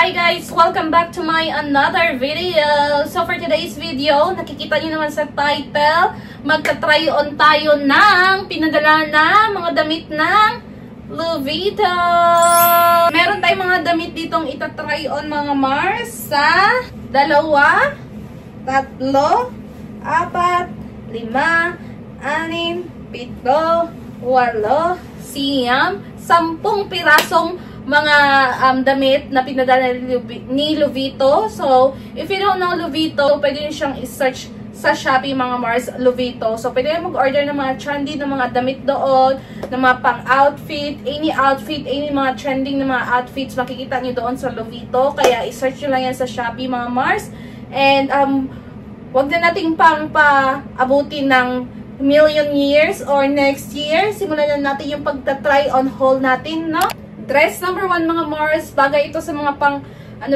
Hi guys! Welcome back to my another video. So for today's video, nakikita niyo naman sa title, magta-try on tayo ng pinadala na mga damit ng Louis Vuitton. Meron tayong mga damit ditong itatry on mga Mars sa 2, 3, 4, 5, 6, 7, 8, 9, 10 pirasong mga damit na pinadala ni Louis Vuitton. So, if you don't know Louis Vuitton, pwede nyo siyang i-search sa Shopee mga Mars, Louis Vuitton. So, pwede nyo mag-order ng mga trendy na mga damit doon, ng mga pang-outfit, any mga trending na mga outfits, makikita nyo doon sa Louis Vuitton. Kaya, i-search nyo lang yan sa Shopee mga Mars. And, wag na nating pang-paabutin ng million years or next year. Simulan na natin yung pagta-try on haul natin, no? Dress number 1 mga Mars, bagay ito sa mga pang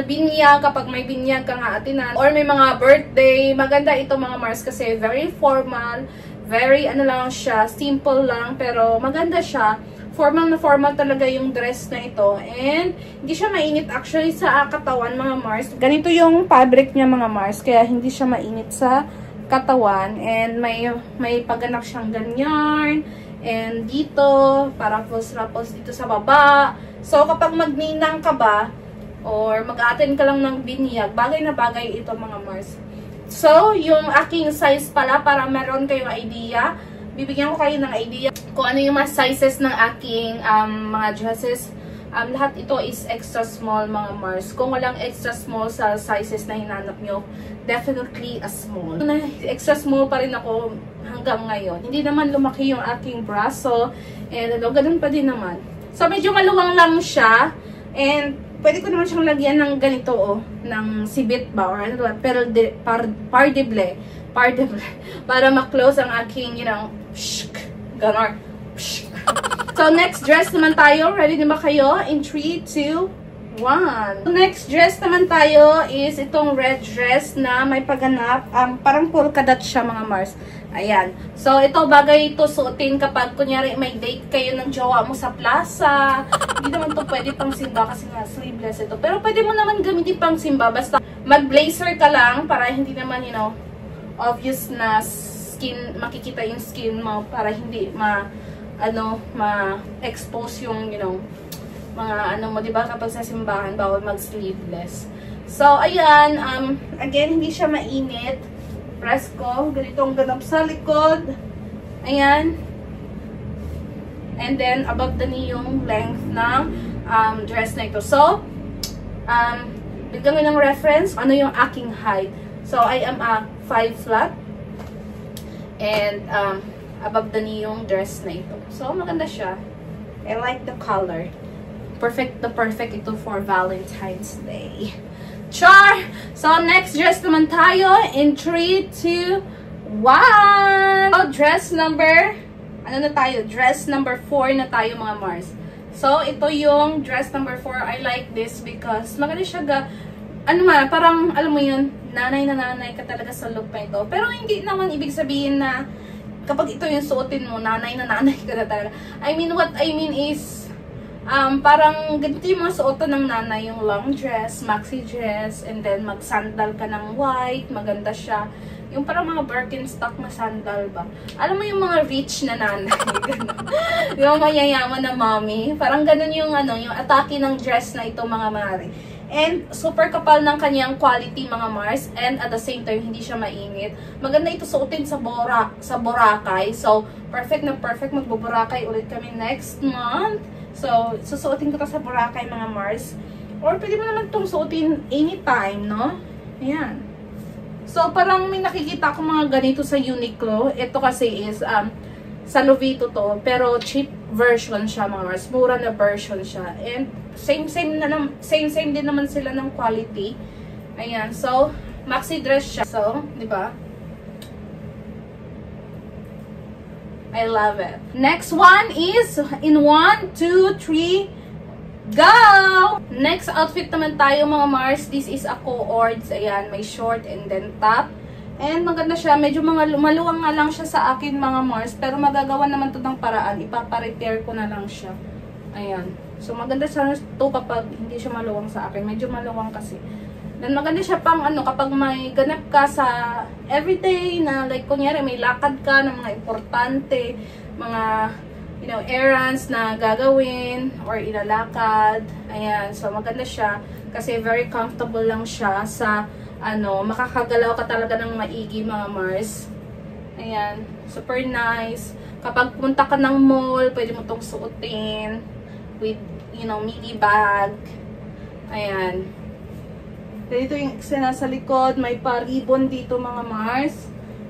binyag, kapag may binyag kang aatinan or may mga birthday. Maganda ito mga Mars kasi very formal, very lang siya, simple lang pero maganda siya. Formal na formal talaga yung dress na ito and hindi siya mainit actually sa katawan mga Mars. Ganito yung fabric niya mga Mars kaya hindi siya mainit sa katawan and may paganak siyang ganyan. And dito, parang ruffles dito sa baba. So, kapag magninang ka ba, or mag-attend ka lang ng binyag, bagay na bagay ito mga Mars. So, yung aking size pala, para meron kayong idea, bibigyan ko kayo ng idea kung ano yung mga sizes ng aking mga dresses. Lahat ito is extra small mga Mars. Kung walang extra small sa sizes na hinanap nyo, definitely a small. Extra small pa rin ako hanggang ngayon. Hindi naman lumaki yung aking braso. And ganun pa din naman. So medyo maluwang lang siya. And pwede ko naman siyang lagyan ng ganito ng sibit ba or ano ba, pero pardeble para ma-close ang aking, ganon. So, next dress naman tayo. Ready na ba kayo? In 3, 2, 1. Next dress naman tayo is itong red dress na may pagganap. Parang polka dot siya mga Mars. Ayan. So, ito bagay ito suotin kapag kunyari may date kayo ng jowa mo sa plaza. Hindi naman to pwede pang simba kasi nga sleeveless ito. Pero pwede mo naman gamitin pang simba. Basta mag-blazer ka lang para hindi naman, obvious na skin, makikita yung skin mo para hindi ma-expose yung, mga mo, diba, kapag sa simbahan, bawal mag-sleeveless. So, ayan, again, hindi siya mainit. Press ko, ganitong ganap sa likod. Ayan. And then, above the knee yung length ng dress na ito. So, bigyan ko ng reference, ano yung aking height. So, I am a 5 flat. And, above the knee yung dress na ito. So, maganda siya. I like the color. Perfect ito for Valentine's Day. Char! So, next dress naman tayo in 3, 2, 1! So, dress number 4 na tayo mga Mars. So, ito yung dress number 4. I like this because maganda siya parang, alam mo yun, nanay na nanay ka talaga sa look pa ito. Pero hindi naman ibig sabihin na kapag ito yung suotin mo, nanay na nanay ka na talaga. What I mean is, parang ganito yung mga suotan ng nanay, yung long dress, maxi dress, and then mag-sandal ka ng white, maganda siya. Yung parang mga Birkenstock na sandal ba? Alam mo yung mga rich na nanay, yung mayayaman na mommy, parang ganun yung yung atake ng dress na ito mga mari. And super kapal ng kanyang quality mga Mars. And at the same time, hindi siya mainit. Maganda ito suotin sa Boracay. So, perfect na perfect. Magbo-Boracay ulit kami next month. So, susuotin ko to sa Boracay mga Mars. Or pwede mo naman itong suotin anytime, no? Ayan. So, parang may nakikita ko mga ganito sa Uniqlo. Ito kasi is sa Louis Vuitton to, pero cheap version siya mga Mars. Mura na version siya. And same din naman sila ng quality. Ayan. So, maxi dress siya. So, di ba? I love it. Next one is in 1, 2, 3, go! Next outfit naman tayo mga Mars. This is a co-ords. Ayan, may short and then top. And maganda siya. Medyo maluwang nga lang siya sa akin mga Mars. Pero magagawa naman to ng paraan. Ipapa-repair ko na lang siya. Ayan. So, maganda siya to kapag hindi siya maluwang sa akin. Medyo maluwang kasi. Then, maganda siya pang ano, kapag may ganap ka sa everyday na like, kunyari, may lakad ka ng mga importante, mga, you know, errands na gagawin or ilalakad. Ayan. So, maganda siya kasi very comfortable lang siya sa, ano, makakagalaw ka talaga ng maigi, mga Mars. Ayan. Super nice. Kapag punta ka ng mall, pwede mo itong suotin with, you know, mini bag. Ayan. Dito yung eksena sa likod. May pa-ribbon dito, mga Mars.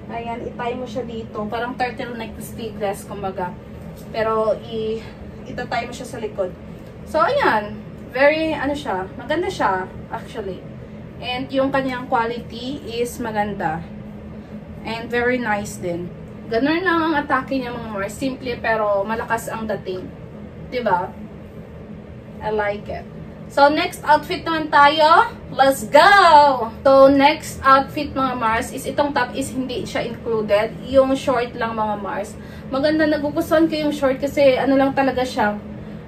Ayan, itie mo siya dito. Parang turtleneck sleeveless, kumbaga. Pero, itatie mo siya sa likod. So, ayan. Very, ano siya. Maganda siya, actually. And yung kanyang quality is maganda. And very nice din. Ganun lang ang atake niya, mga Mars. Simple pero malakas ang dating. Diba? I like it. So, next outfit naman tayo. Let's go! So, next outfit, mga Mars, is itong top is hindi siya included. Yung short lang, mga Mars. Maganda, nagugustuhan ko yung short kasi ano lang talaga siya.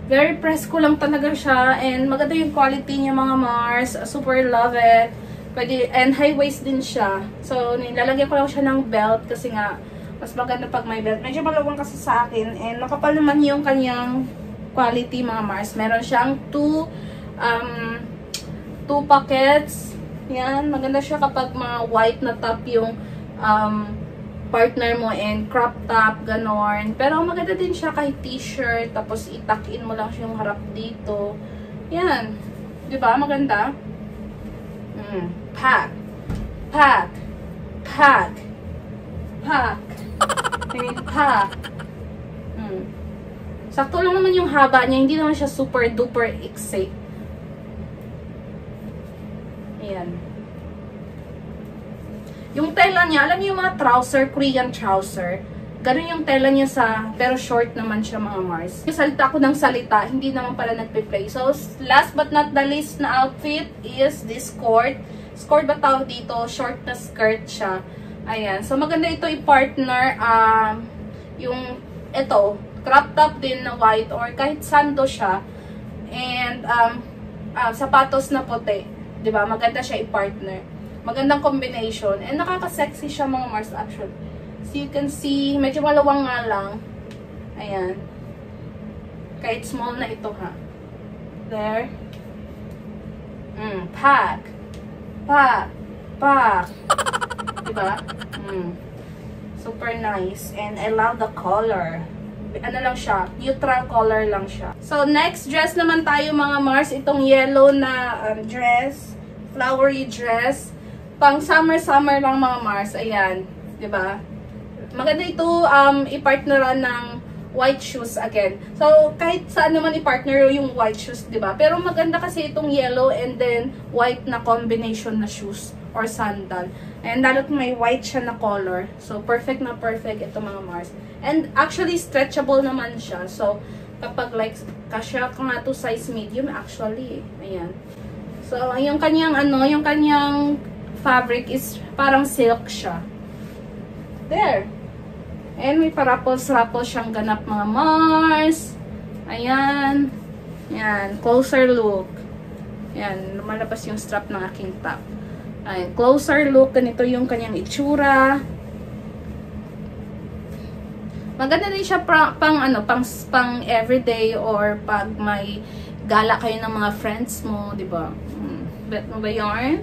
Very presko lang talaga siya. And maganda yung quality niya, mga Mars. Super love it. Pwede, and high waist din siya. So, nilalagyan ko lang siya ng belt kasi nga, mas maganda pag may belt. Medyo malawang kasi sa akin. And makapal naman yung kanyang quality, mga Mars. Meron siyang two pockets. Yan. Maganda siya kapag mga white na top yung partner mo and crop top, ganon. Pero maganda din siya kahit t-shirt. Tapos itak-in mo lang yung harap dito. Yan. Diba? Maganda. Pack. Pack. Pack. Pack. Pack. Sakto lang naman yung haba niya. Hindi naman siya super duper iksi. Ayan. Yung tela niya, alam niyo yung mga trouser, Korean trouser. Ganun yung tela niya pero short naman siya, mga Mars. Yung salita ko ng salita, hindi naman pala nagpe-play. So, last but not the least na outfit is this skirt. Skirt ba tawag dito? Short na skirt siya. Ayan. So, maganda ito i-partner, yung, ito, crop top din na white or kahit sando siya. And, sapatos na puti. Diba? Maganda siya i-partner. Magandang combination. And nakaka-sexy siya, mga Mars, actually. So, you can see, medyo malawang nga lang. Ayan. Kahit small na ito, ha. There. Pack. Pack. Pack. Diba? Super nice. And I love the color. Ano lang siya? Neutral color lang siya. So, next dress naman tayo, mga Mars. Itong yellow na dress. Flowery dress. Pang summer-summer lang, mga Mars. Ayan. Diba? Maganda ito i-partneran ng white shoes again. So, kahit saan naman i-partner yung white shoes, diba? Pero maganda kasi itong yellow and then white na combination na shoes or sandal. And lalo't may white siya na color. So, perfect na perfect ito, mga Mars. And actually, stretchable naman siya. So, kapag like, kasya ka nga to size medium, actually. Ayan. So, yung kanyang, yung kanyang fabric is parang silk siya. There. And may parapples-rapples siyang ganap, mga Mars. Ayan. Ayan. Closer look. Ayan. Lumalabas yung strap ng aking top. Ayan. Closer look. Ganito yung kanyang itsura. Maganda din siya pang everyday or pag may gala kayo ng mga friends mo, di ba? Bet mo ba yarn?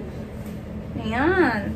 Ayan.